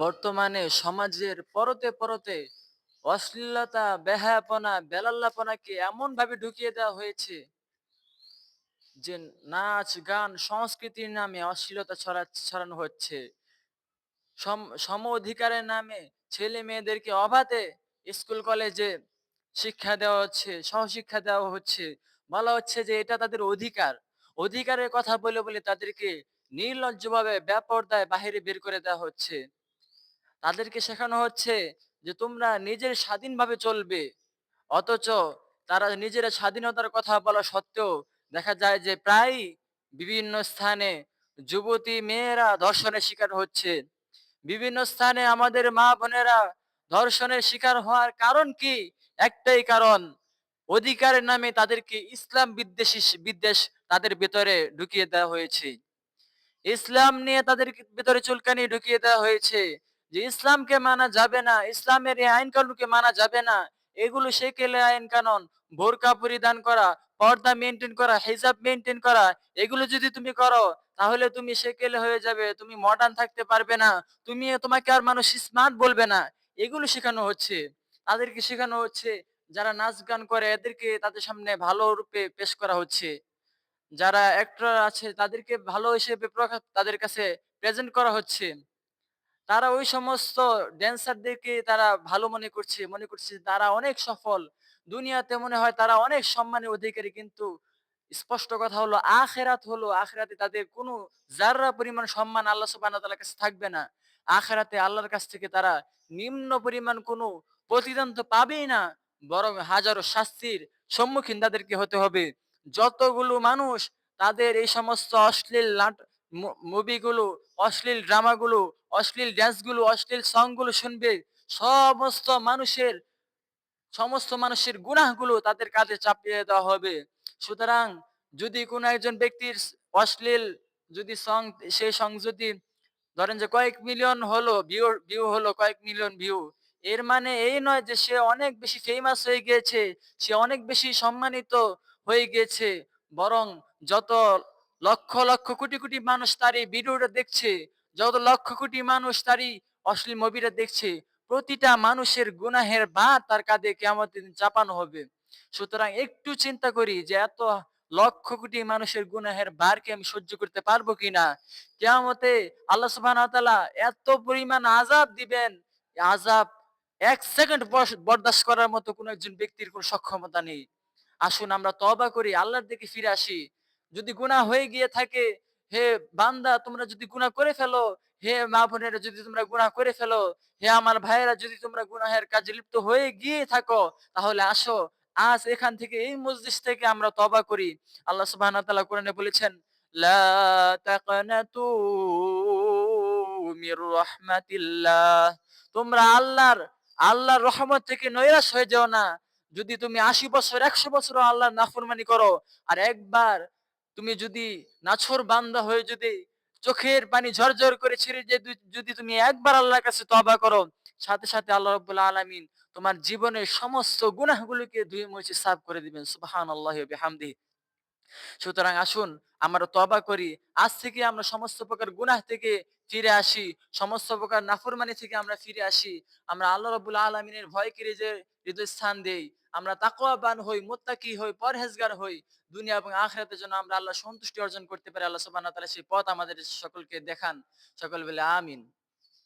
বর্তমানে সমাজের পরতে পরতে অশ্লীলতা, বেহায়াপনা, বেলাল্লাপনাকে এমন ভাবে ঢুকিয়ে দেওয়া হয়েছে যে নাচ, গান, সংস্কৃতির নামে অশ্লীলতা ছড়ানো হচ্ছে। সম অধিকারের নামে ছেলে মেয়েদেরকে অবাধে স্কুল কলেজে শিক্ষা দেওয়া হচ্ছে, সহশিক্ষা দেওয়া হচ্ছে। বলা হচ্ছে যে এটা তাদের অধিকার। অধিকারের কথা বলে তাদেরকে নির্লজ্জভাবে বেপরদায় বাহিরে বের করে দেওয়া হচ্ছে। তাদেরকে শেখানো হচ্ছে যে তোমরা নিজের স্বাধীনভাবে চলবে। অথচ তারা নিজেরা স্বাধীনতার কথা বলা সত্ত্বেও দেখা যায় যে প্রায়ই বিভিন্ন স্থানে যুবতী মেয়েরা ধর্ষণের শিকার হচ্ছে। বিভিন্ন স্থানে আমাদের মা বোনেরা ধর্ষণের শিকার হওয়ার কারণ কি? একটাই কারণ, অধিকারের নামে তাদেরকে ইসলাম বিদ্বেষ তাদের ভেতরে ঢুকিয়ে দেওয়া হয়েছে। ইসলাম নিয়ে তাদের ভেতরে চুলকানি ঢুকিয়ে দেওয়া হয়েছে যে ইসলামকে মানা যাবে না, ইসলামের এই আইন কানুনকে মানা যাবে না। এগুলো সেকেলে আইন কানুন, বোরকা পরিধান করা, পর্দা মেনটেন করা, হিজাব মেনটেন করা, এগুলো যদি তুমি করো তাহলে তুমি সেকেলে হয়ে যাবে, তুমি মডার্ন থাকতে পারবে না, তোমাকে আর মানুষ স্মার্ট বলবে না। এগুলো শেখানো হচ্ছে। তাদেরকে শেখানো হচ্ছে যারা নাচ গান করে এদেরকে তাদের সামনে ভালো রূপে পেশ করা হচ্ছে। যারা অ্যাক্টর আছে তাদেরকে ভালো হিসেবে তাদের কাছে প্রেজেন্ট করা হচ্ছে। তারা ওই সমস্ত ড্যান্সারদেরকে তারা ভালো মনে করছে তারা অনেক সফল। দুনিয়াতে মনে হয় তারা অনেক সম্মানের অধিকারী, কিন্তু স্পষ্ট কথা হলো আখিরাতে তাদের কোনো যাররা পরিমাণ সম্মান আল্লাহ সুবহানাহু ওয়া তাআলার কাছে থাকবে না। আখিরাতে আল্লাহর কাছ থেকে তারা নিম্ন পরিমাণ কোনো প্রতিদান তো পাবেই না, বরং হাজারো শাস্তির সম্মুখীন তাদেরকে হতে হবে। যতগুলো মানুষ তাদের এই সমস্ত অশ্লীল মুভিগুলো, অশ্লীল ড্রামাগুলো, অশ্লীল ড্যান্সগুলো, অশ্লীল সংগুলো শুনবে, সমস্ত মানুষের সমস্ত মানুষের গুনাহগুলো তাদের কাঁধে চাপিয়ে দেওয়া হবে। সুতরাং যদি কোনো একজন ব্যক্তির অশ্লীল যদি সেই সং যদি ধরেন যে কয়েক মিলিয়ন হলো ভিউ হলো, কয়েক মিলিয়ন ভিউ, এর মানে এই নয় যে সে অনেক বেশি ফেমাস হয়ে গিয়েছে, সে অনেক বেশি সম্মানিত হয়ে গিয়েছে। বরং যত লক্ষ লক্ষ কোটি কোটি মানুষ তার এই ভিডিওটা দেখছে, যত লক্ষ কোটি মানুষ তারই অশ্লীল মুভিটা দেখছে, প্রতিটা মানুষের গুনাহের ভার তার কাঁধে কিয়ামতের দিন চাপানো হবে। সুতরাং একটু চিন্তা করি যে এত লক্ষ কোটি মানুষের গুনাহের ভারকে আমি সহ্য করতে পারবো কিনা। কিয়ামতে আল্লাহ সুবহানাহু ওয়া তাআলা এত পরিমাণ আযাব দিবেন, আযাব ১ সেকেন্ড বরদাস্ত করার মতো কোন একজন ব্যক্তির কোন সক্ষমতা নেই। আসুন আমরা তওবা করি, আল্লাহর দিকে ফিরে আসি। যদি গুনাহ হয়ে গিয়ে থাকে, হে বান্দা তোমরা যদি গুনাহ করে ফেলো, হে মা বোনেরা যদি তোমরা গুনাহ করে ফেলো, হে আমার ভাইয়েরা যদি তোমরা গুনাহের কাজে লিপ্ত হয়ে গিয়ে থাকো, তাহলে আসো আজ এখান থেকে এই মজলিস থেকে আমরা তওবা করি। আল্লাহ সুবহানাহু ওয়া তাআলা কোরআনে বলেছেন, লা তাকনাতু মির রাহমাতিল্লাহ। তোমরা আল্লাহর রহমত থেকে নৈরাশ হয়ে যেও না। যদি তুমি ৮০ বছর ১০০ বছরও আল্লাহর নাফরমানি করো, আর একবার তুমি যদি নাছোড়বান্দা হয়ে যদি চোখের পানি ঝরঝর করে ছেড়ে যে যদি তুমি একবার আল্লাহর কাছে তওবা করো, সাথে সাথে আল্লাহ রাব্বুল আলামিন তোমার জীবনের সমস্ত গুনাহগুলোকে ধুয়ে মুছে সাফ করে দিবেন। সুবহানাল্লাহি ওয়া বিহামদিহি। সুতরাং আসুন আমরা তওবা করি। আজ থেকে আমরা সমস্ত প্রকার গুনাহ থেকে ফিরে আসি। সমস্ত প্রকার নাফরমানি থেকে আমরা ফিরে আসি। আমরা আল্লাহ রাব্বুল আলামিনের ভয়কে হৃদয়স্থান দেই। আমরা তাকওয়াবান হই, মুত্তাকি হই, পরহেজগার হই। দুনিয়া এবং আখিরাতের জন্য আমরা আল্লাহর সন্তুষ্টি অর্জন করতে পারি। আল্লাহ সুবহানাহু ওয়া তাআলা সেই পথ আমাদের সকলকে দেখান। সকল বলে আমিন।